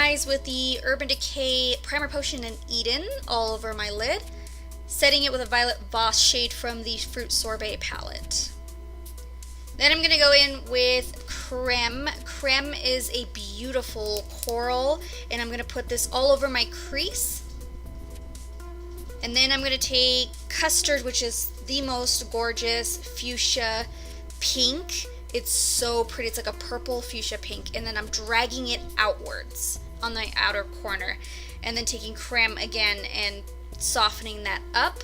eyes with the Urban Decay Primer Potion in Eden all over my lid, setting it with a Violet Voss shade from the Fruit Sorbet palette. Then I'm going to go in with Creme. Creme is a beautiful coral, and I'm going to put this all over my crease. And then I'm going to take Custard, which is the most gorgeous fuchsia pink. It's so pretty. It's like a purple fuchsia pink. And then I'm dragging it outwards on the outer corner. And then taking Creme again and softening that up.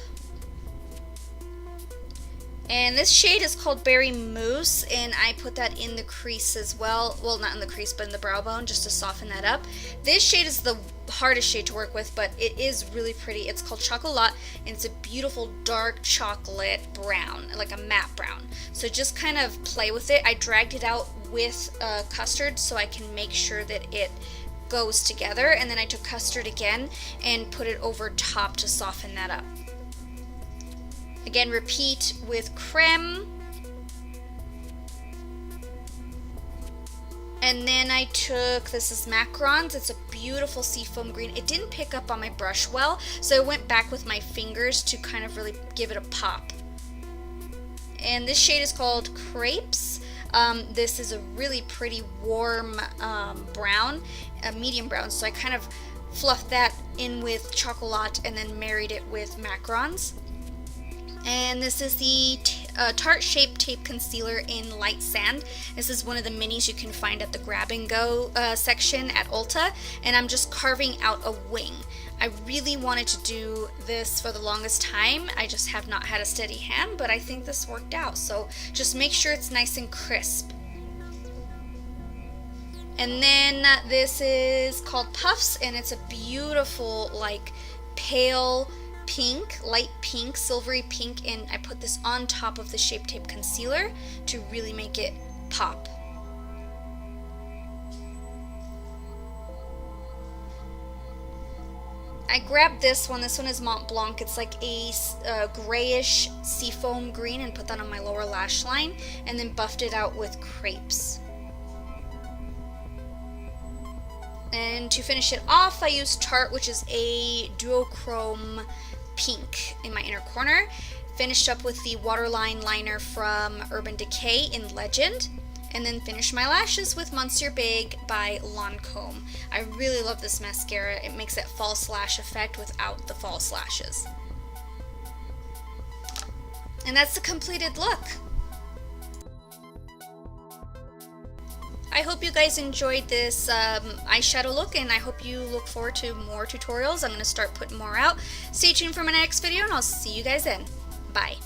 And this shade is called Berry Mousse, and I put that in the crease as well. Well, not in the crease, but in the brow bone, just to soften that up. This shade is the hardest shade to work with, but it is really pretty. It's called Chocolat, and it's a beautiful dark chocolate brown, like a matte brown. So just kind of play with it. I dragged it out with Custard so I can make sure that it goes together, and then I took Custard again and put it over top to soften that up. Again, repeat with Creme. And then I took, this is Macarons. It's a beautiful seafoam green. It didn't pick up on my brush well, so I went back with my fingers to kind of really give it a pop. And this shade is called Crepes. This is a really pretty warm brown, a medium brown, so I kind of fluffed that in with Chocolat and then married it with Macarons. And this is the Tarte Shape Tape Concealer in Light Sand. This is one of the minis you can find at the Grab and Go section at Ulta. And I'm just carving out a wing. I really wanted to do this for the longest time. I just have not had a steady hand, but I think this worked out. So just make sure it's nice and crisp. And then this is called Puffs, and it's a beautiful, like, pale pink, light pink, silvery pink, and I put this on top of the Shape Tape Concealer to really make it pop. I grabbed this one is Mont Blanc. It's like a grayish seafoam green, and put that on my lower lash line, and then buffed it out with Crepes. And to finish it off, I used Tarte, which is a duochrome pink in my inner corner. Finished up with the Waterline liner from Urban Decay in Legend. And then finished my lashes with Monsieur Big by Lancome. I really love this mascara. It makes that false lash effect without the false lashes. And that's the completed look. I hope you guys enjoyed this eyeshadow look, and I hope you look forward to more tutorials. I'm going to start putting more out. Stay tuned for my next video, and I'll see you guys then. Bye.